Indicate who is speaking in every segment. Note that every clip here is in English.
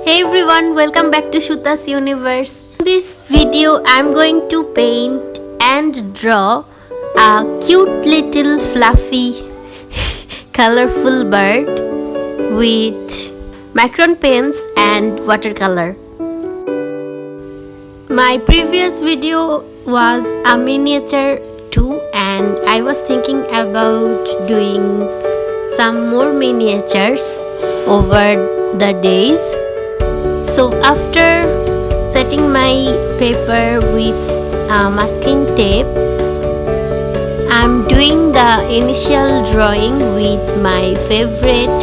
Speaker 1: Hey everyone, welcome back to Shuta's Universe. In this video, I'm going to paint and draw a cute little fluffy colorful bird with Micron pens and watercolor. My previous video was a miniature too, and I was thinking about doing some more miniatures over the days. So after setting my paper with masking tape, I'm doing the initial drawing with my favorite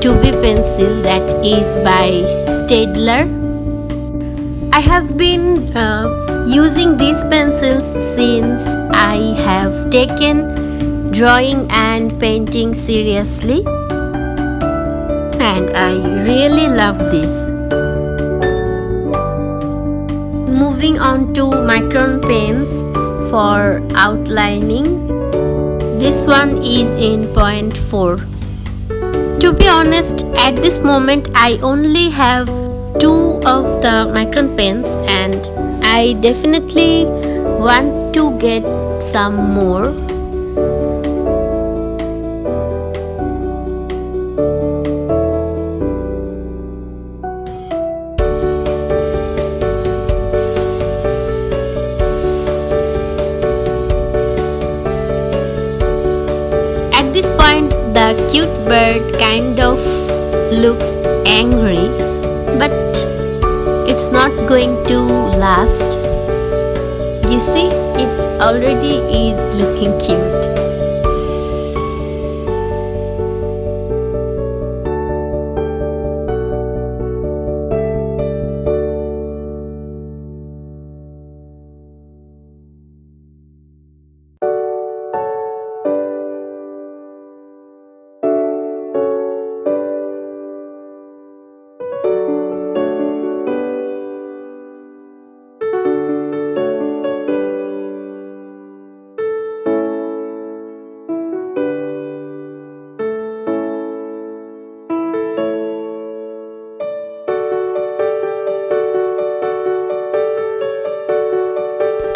Speaker 1: 2B pencil, that is by Staedtler. I have been using these pencils since I have taken drawing and painting seriously, and I really love this. Moving on to Micron pens for outlining. This one is in 0.4. To be honest, at this moment I only have 2 of the Micron pens and I definitely want to get some more. At this point, the cute bird kind of looks angry, but it's not going to last. You see, it already is looking cute.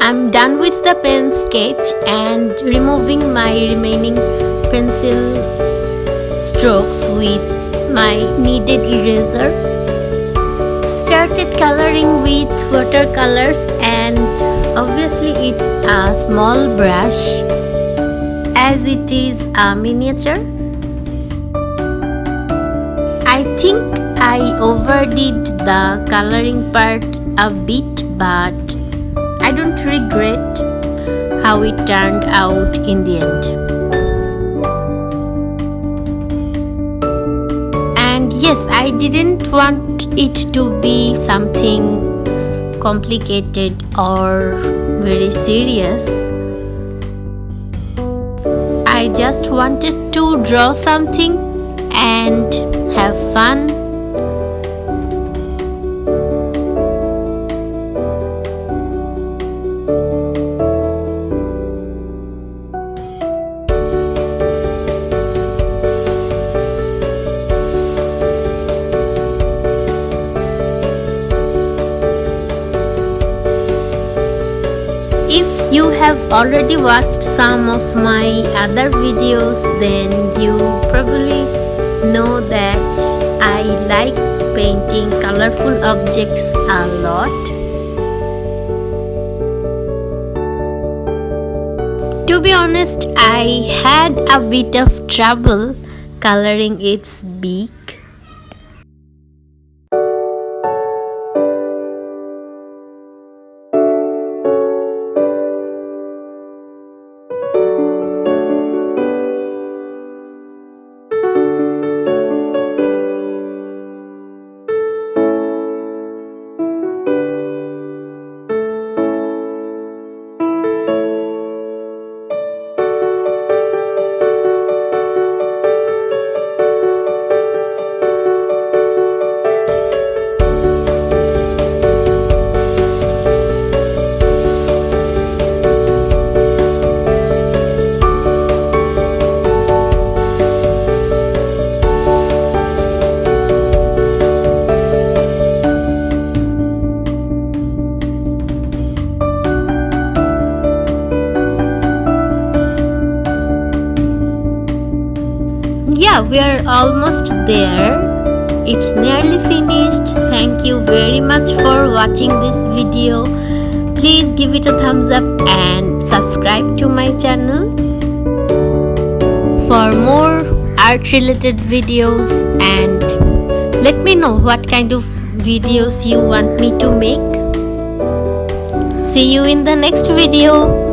Speaker 1: I'm done with the pen sketch and removing my remaining pencil strokes with my kneaded eraser. Started coloring with watercolors, and obviously it's a small brush as it is a miniature. I think I overdid the coloring part a bit, but I don't regret how it turned out in the end. And yes, I didn't want it to be something complicated or very serious. I just wanted to draw something and have fun. If you have already watched some of my other videos, then you probably know that I like painting colorful objects a lot. To be honest, I had a bit of trouble coloring its beak. we are almost there. It's nearly finished. Thank you very much for watching this video. Please give it a thumbs up and subscribe to my channel for more art related videos, and let me know what kind of videos you want me to make. See you in the next video.